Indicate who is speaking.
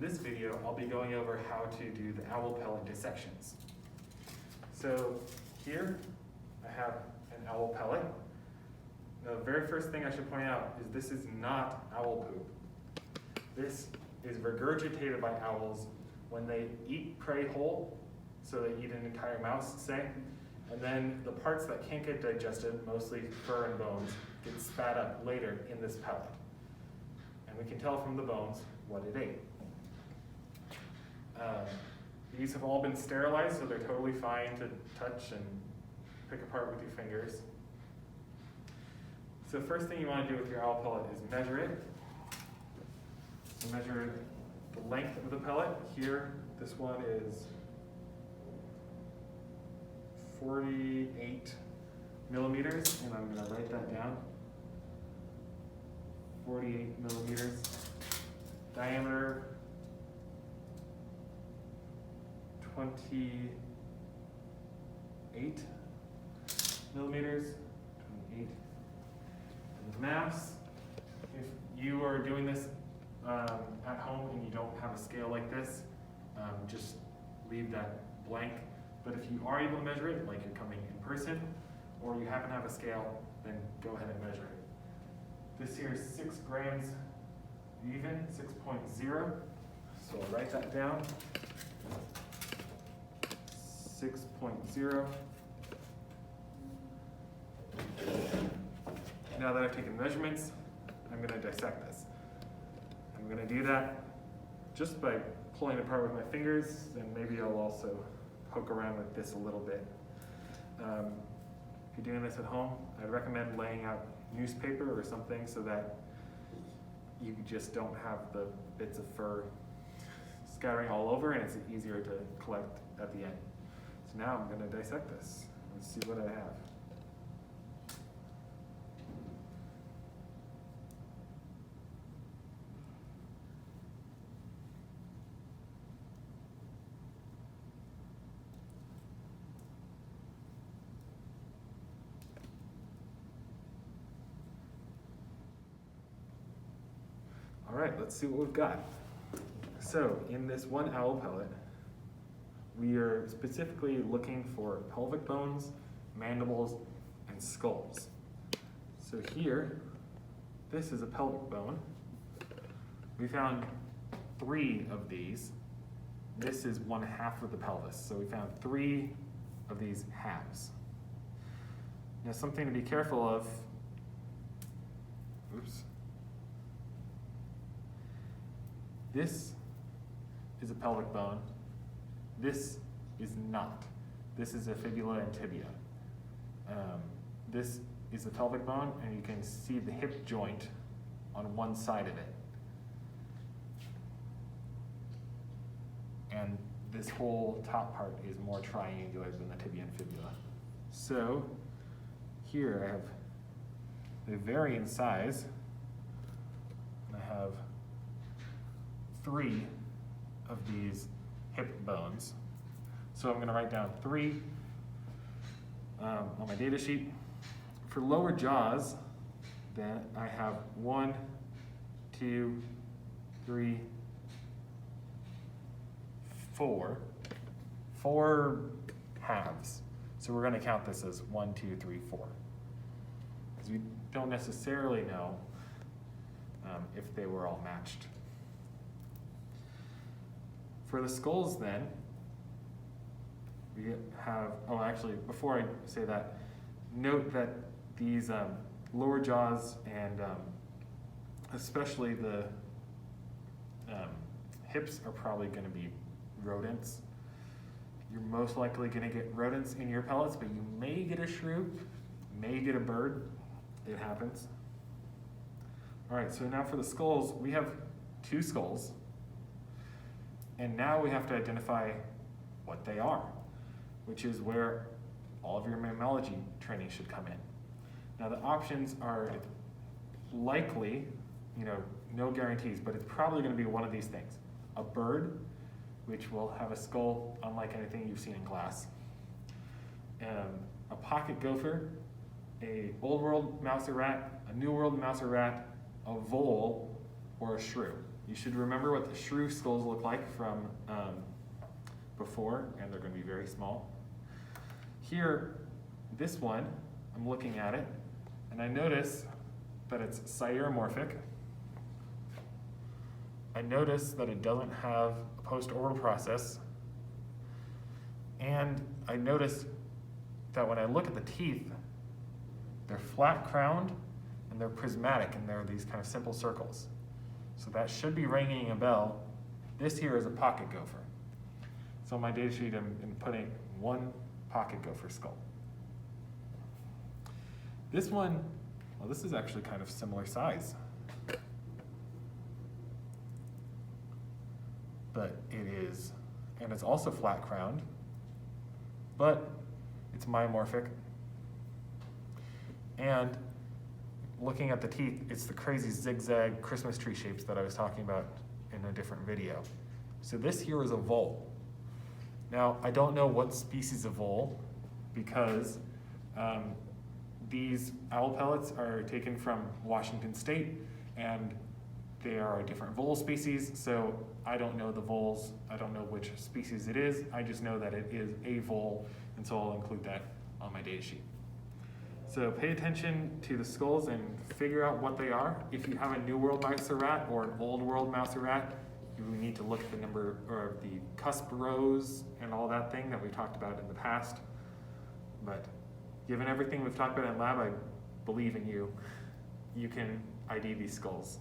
Speaker 1: this video, I'll be going over how to do the owl pellet dissections. So here, I have an owl pellet. The very first thing I should point out is this is not owl poop. This is regurgitated by owls when they eat prey whole, so they eat an entire mouse, say, and then the parts that can't get digested, mostly fur and bones, get spat up later in this pellet. And we can tell from the bones what it ate. These have all been sterilized, so they're totally fine to touch and pick apart with your fingers. So the first thing you want to do with your owl pellet is measure it. So measure the length of the pellet. Here, this one is 48 millimeters, and I'm going to write that down. 48 millimeters. Diameter 28 millimeters. 28. And the mass, if you are doing this at home and you don't have a scale like this, just leave that blank. But if you are able to measure it, like you're coming in person, or you happen to have a scale, then go ahead and measure it. This here is 6 grams even, 6.0. So I'll write that down. 6.0. Now that I've taken measurements, I'm going to dissect this. I'm going to do that just by pulling it apart with my fingers, and maybe I'll also poke around with this a little bit. If you're doing this at home, I'd recommend laying out newspaper or something so that you just don't have the bits of fur scattering all over, and it's easier to collect at the end. So now I'm going to dissect this. Let's see what I have. All right, let's see what we've got. So in this one owl pellet, we are specifically looking for pelvic bones, mandibles, and skulls. So here, this is a pelvic bone. We found 3 of these. This is 1/2 of the pelvis, so we found 3 of these halves. Now something to be careful of, oops. This is a pelvic bone. This is not. This is a fibula and tibia. This is a pelvic bone, and you can see the hip joint on one side of it. And this whole top part is more triangular than the tibia and fibula. So here I have, they vary in size. I have 3 of these hip bones. So I'm going to write down 3 on my data sheet. For lower jaws, then I have 1, 2, 3, 4. 4 halves. So we're going to count this as 1, 2, 3, 4. Because we don't necessarily know if they were all matched. For the skulls then, we have, oh actually, before I say that, note that these lower jaws and especially the hips are probably going to be rodents. You're most likely going to get rodents in your pellets, but you may get a shrew, may get a bird. It happens. All right, so now for the skulls, we have 2 skulls. And now we have to identify what they are, which is where all of your mammalogy training should come in. Now the options are likely, no guarantees, but it's probably going to be one of these things. A bird, which will have a skull unlike anything you've seen in class. A pocket gopher, a old world mouse or rat, a new world mouse or rat, a vole, or a shrew. You should remember what the shrew skulls look like from before, and they're going to be very small. Here, this one, I'm looking at it, and I notice that it's sideromorphic. I notice that it doesn't have a post-orbital process, and I notice that when I look at the teeth, they're flat-crowned and they're prismatic, and they're these kind of simple circles. So that should be ringing a bell. This here is a pocket gopher. So on my data sheet, I'm putting one pocket gopher skull. This one, well, this is actually kind of similar size. But it is, and it's also flat crowned, but it's myomorphic. And looking at the teeth, it's the crazy zigzag Christmas tree shapes that I was talking about in a different video. So this here is a vole. Now, I don't know what species of vole, because these owl pellets are taken from Washington State, and they are a different vole species, so I don't know the voles. I don't know which species it is. I just know that it is a vole, and so I'll include that on my data sheet. So pay attention to the skulls and figure out what they are. If you have a New World mouse or rat or an Old World mouse or rat, you need to look at the number or the cusp rows and all that thing that we talked about in the past. But given everything we've talked about in lab, I believe in you. You can ID these skulls.